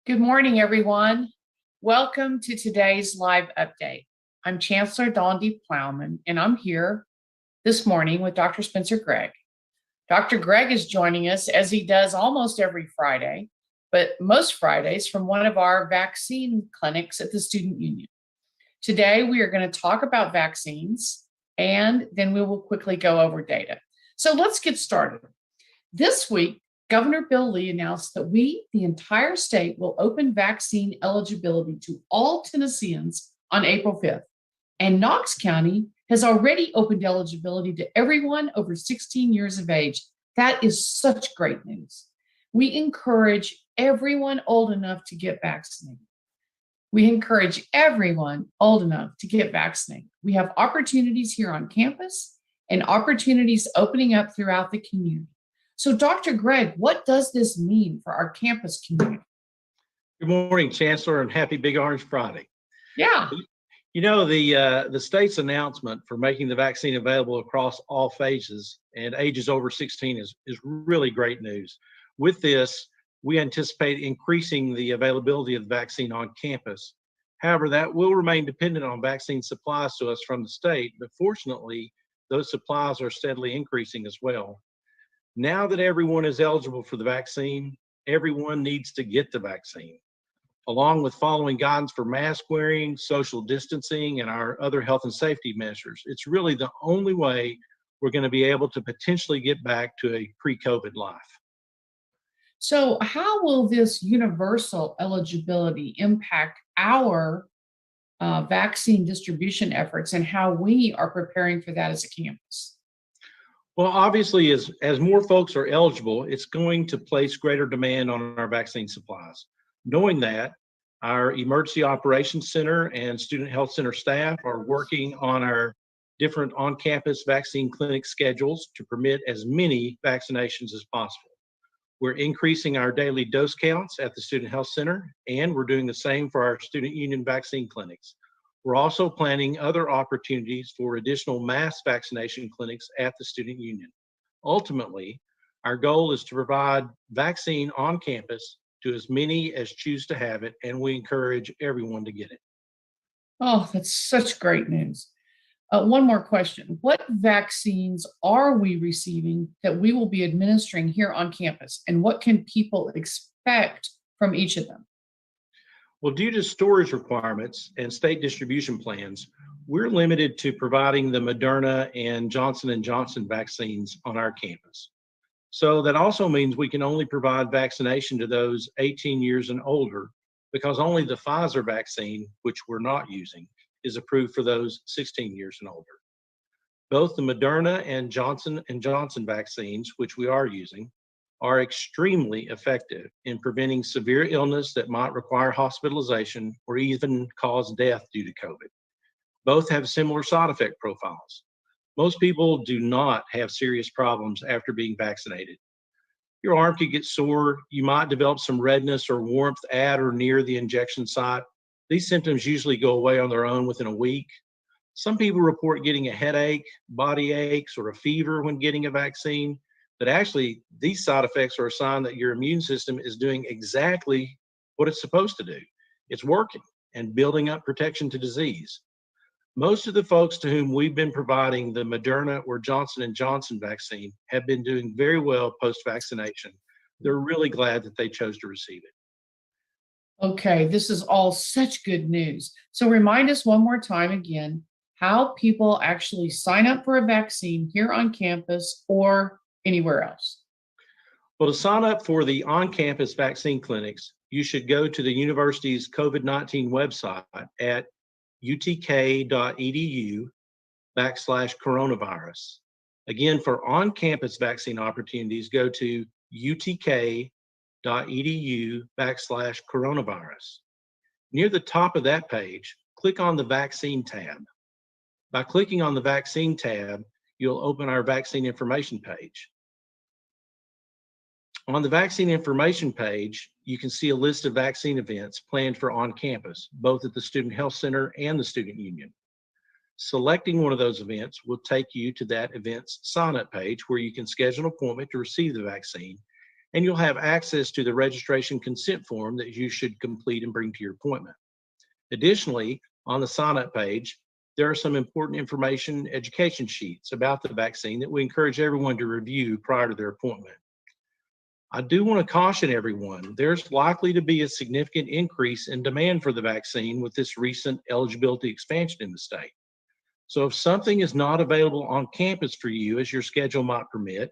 Good morning, everyone. Welcome to today's live update. I'm Chancellor Donde Plowman, and I'm here this morning with Dr. Spencer Gregg. Dr. Gregg is joining us as he does almost every Friday, but most Fridays from one of our vaccine clinics at the Student Union. Today, we are going to talk about vaccines, and then we will quickly go over data. So let's get started. This week, Governor Bill Lee announced that the entire state, will open vaccine eligibility to all Tennesseans on April 5th. And Knox County has already opened eligibility to everyone over 16 years of age. That is such great news. We encourage everyone old enough to get vaccinated. We have opportunities here on campus and opportunities opening up throughout the community. So, Dr. Gregg, what does this mean for our campus community? Good morning, Chancellor, and happy Big Orange Friday. Yeah. You know, the state's announcement for making the vaccine available across all phases and ages over 16 is really great news. With this, we anticipate increasing the availability of the vaccine on campus. However, that will remain dependent on vaccine supplies to us from the state, but fortunately, those supplies are steadily increasing as well. Now that everyone is eligible for the vaccine, everyone needs to get the vaccine, along with following guidance for mask wearing, social distancing, and our other health and safety measures. It's really the only way we're going to be able to potentially get back to a pre-COVID life. So, how will this universal eligibility impact our vaccine distribution efforts and how we are preparing for that as a campus? Well, obviously, as more folks are eligible, it's going to place greater demand on our vaccine supplies. Knowing that, our Emergency Operations Center and Student Health Center staff are working on our different on-campus vaccine clinic schedules to permit as many vaccinations as possible. We're increasing our daily dose counts at the Student Health Center, and we're doing the same for our Student Union vaccine clinics. We're also planning other opportunities for additional mass vaccination clinics at the Student Union. Ultimately, our goal is to provide vaccine on campus to as many as choose to have it, and we encourage everyone to get it. Oh, that's such great news. One more question. What vaccines are we receiving that we will be administering here on campus, and what can people expect from each of them? Well, due to storage requirements and state distribution plans, we're limited to providing the Moderna and Johnson & Johnson vaccines on our campus. So that also means we can only provide vaccination to those 18 years and older because only the Pfizer vaccine, which we're not using, is approved for those 16 years and older. Both the Moderna and Johnson & Johnson vaccines, which we are using, are extremely effective in preventing severe illness that might require hospitalization or even cause death due to COVID. Both have similar side effect profiles. Most people do not have serious problems after being vaccinated. Your arm could get sore, you might develop some redness or warmth at or near the injection site. These symptoms usually go away on their own within a week. Some people report getting a headache, body aches, or a fever when getting a vaccine. But actually, these side effects are a sign that your immune system is doing exactly what it's supposed to do. It's working and building up protection to disease. Most of the folks to whom we've been providing the Moderna or Johnson & Johnson vaccine have been doing very well post-vaccination. They're really glad that they chose to receive it. Okay, this is all such good news. So remind us one more time again how people actually sign up for a vaccine here on campus or anywhere else. Well, to sign up for the on-campus vaccine clinics, you should go to the university's COVID-19 website at utk.edu/coronavirus. Again, for on-campus vaccine opportunities, go to utk.edu/coronavirus. Near the top of that page, click on the vaccine tab. By clicking on the vaccine tab, you'll open our vaccine information page. On the vaccine information page, you can see a list of vaccine events planned for on campus, both at the Student Health Center and the Student Union. Selecting one of those events will take you to that event's sign-up page where you can schedule an appointment to receive the vaccine and you'll have access to the registration consent form that you should complete and bring to your appointment. Additionally, on the sign-up page, there are some important information education sheets about the vaccine that we encourage everyone to review prior to their appointment. I do want to caution everyone, there's likely to be a significant increase in demand for the vaccine with this recent eligibility expansion in the state. So if something is not available on campus for you as your schedule might permit,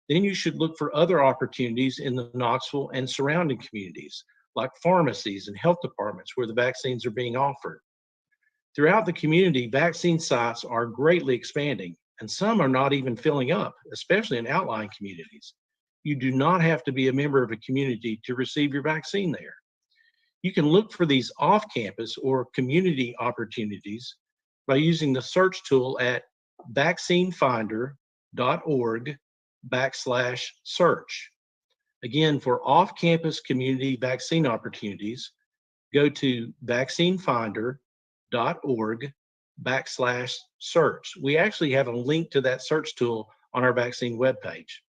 then you should look for other opportunities in the Knoxville and surrounding communities, like pharmacies and health departments where the vaccines are being offered. Throughout the community, vaccine sites are greatly expanding, and some are not even filling up, especially in outlying communities. You do not have to be a member of a community to receive your vaccine there. You can look for these off-campus or community opportunities by using the search tool at vaccinefinder.org/search. Again, for off-campus community vaccine opportunities, go to vaccinefinder.org/search. We actually have a link to that search tool on our vaccine webpage.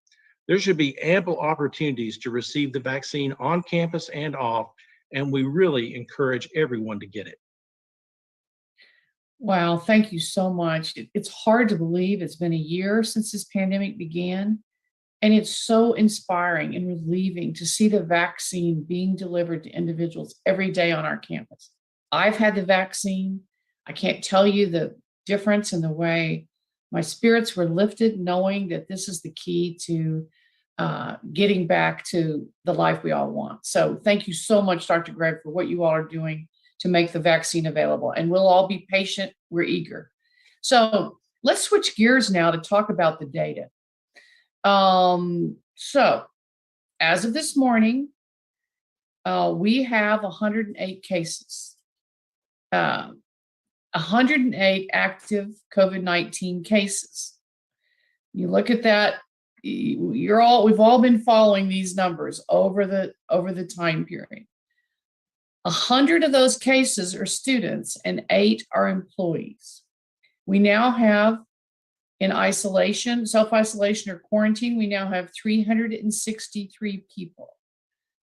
There should be ample opportunities to receive the vaccine on campus and off, and we really encourage everyone to get it. Wow, thank you so much. It's hard to believe it's been a year since this pandemic began, and it's so inspiring and relieving to see the vaccine being delivered to individuals every day on our campus. I've had the vaccine. I can't tell you the difference in the way my spirits were lifted, knowing that this is the key to getting back to the life we all want. So thank you so much, Dr. Gregg, for what you all are doing to make the vaccine available. And we'll all be patient. We're eager. So let's switch gears now to talk about the data. So as of this morning, we have 108 cases, 108 active COVID-19 cases. You look at that, we've all been following these numbers over the time period. 100 of those cases are students and 8 are employees. We now have in isolation, self-isolation or quarantine, we now have 363 people.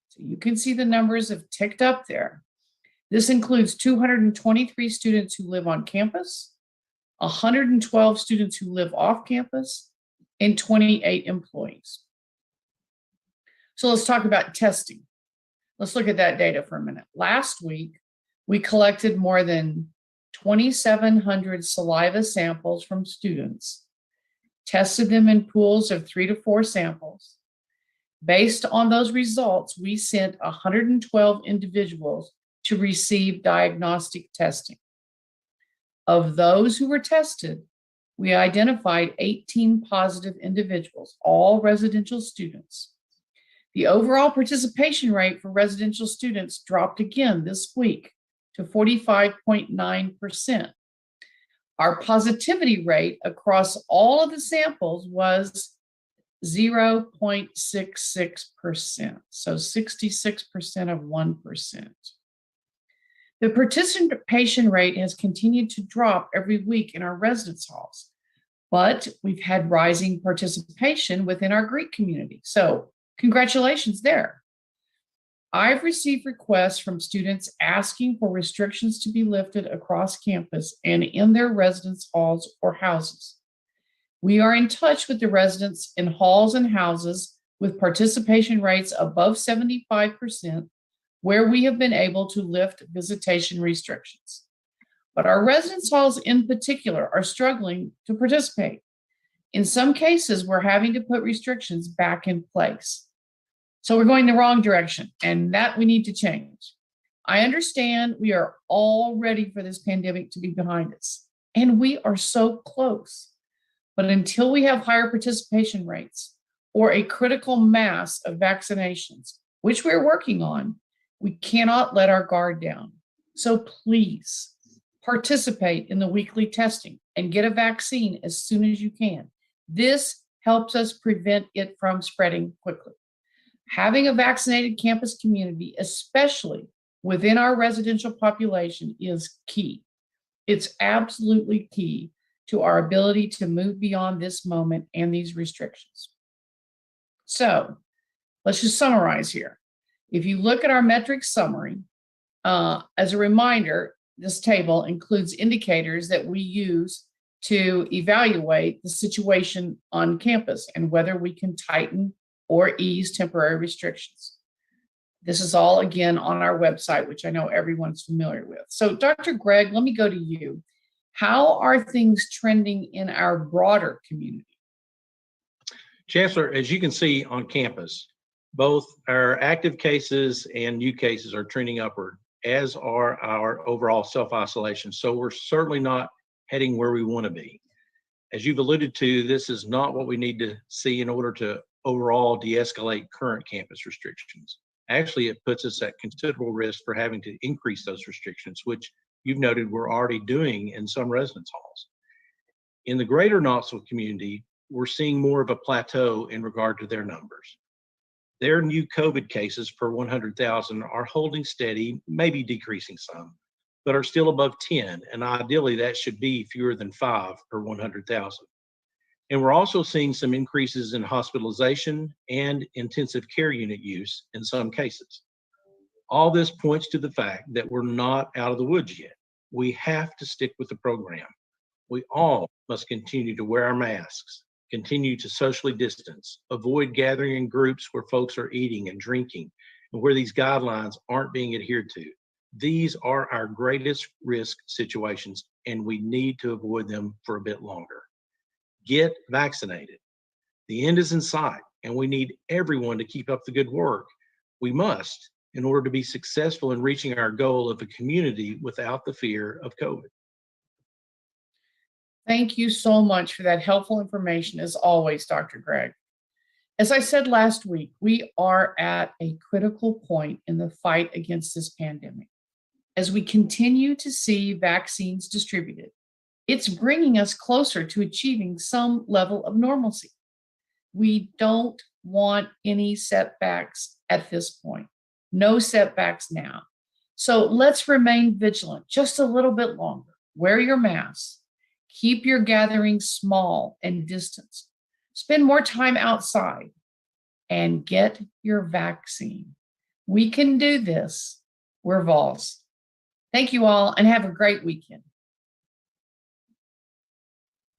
So you can see the numbers have ticked up there. This includes 223 students who live on campus, 112 students who live off campus, and 28 employees. So let's talk about testing. Let's look at that data for a minute. Last week, we collected more than 2,700 saliva samples from students, tested them in pools of 3 to 4 samples. Based on those results, we sent 112 individuals to receive diagnostic testing. Of those who were tested, we identified 18 positive individuals, all residential students. The overall participation rate for residential students dropped again this week to 45.9%. Our positivity rate across all of the samples was 0.66%, so 66% of 1%. The participation rate has continued to drop every week in our residence halls, but we've had rising participation within our Greek community. So congratulations there. I've received requests from students asking for restrictions to be lifted across campus and in their residence halls or houses. We are in touch with the residents in halls and houses with participation rates above 75%, where we have been able to lift visitation restrictions. But our residence halls in particular are struggling to participate. In some cases, we're having to put restrictions back in place. So we're going the wrong direction, and that we need to change. I understand we are all ready for this pandemic to be behind us, and we are so close. But until we have higher participation rates or a critical mass of vaccinations, which we're working on, we cannot let our guard down. So please participate in the weekly testing and get a vaccine as soon as you can. This helps us prevent it from spreading quickly. Having a vaccinated campus community, especially within our residential population, is key. It's absolutely key to our ability to move beyond this moment and these restrictions. So Let's just summarize here. If you look at our metrics summary, as a reminder, this table includes indicators that we use to evaluate the situation on campus and whether we can tighten or ease temporary restrictions. This is all, again, on our website, which I know everyone's familiar with. So, Dr. Gregg, let me go to you. How are things trending in our broader community? Chancellor, as you can see on campus, both our active cases and new cases are trending upward, as are our overall self-isolation. So we're certainly not heading where we want to be. As you've alluded to, this is not what we need to see in order to overall de-escalate current campus restrictions. Actually, it puts us at considerable risk for having to increase those restrictions, which you've noted we're already doing in some residence halls. In the greater Knoxville community, we're seeing more of a plateau in regard to their numbers. Their new COVID cases per 100,000 are holding steady, maybe decreasing some, but are still above 10, and ideally that should be fewer than 5 per 100,000. And we're also seeing some increases in hospitalization and intensive care unit use in some cases. All this points to the fact that we're not out of the woods yet. We have to stick with the program. We all must continue to wear our masks, continue to socially distance, avoid gathering in groups where folks are eating and drinking and where these guidelines aren't being adhered to. These are our greatest risk situations, and we need to avoid them for a bit longer. Get vaccinated. The end is in sight, and we need everyone to keep up the good work. We must, in order to be successful in reaching our goal of a community without the fear of COVID. Thank you so much for that helpful information, as always, Dr. Gregg. As I said last week, we are at a critical point in the fight against this pandemic. As we continue to see vaccines distributed, it's bringing us closer to achieving some level of normalcy. We don't want any setbacks at this point. No setbacks now. So let's remain vigilant just a little bit longer. Wear your masks. Keep your gatherings small and distanced. Spend more time outside and get your vaccine. We can do this. We're Vols. Thank you all and have a great weekend.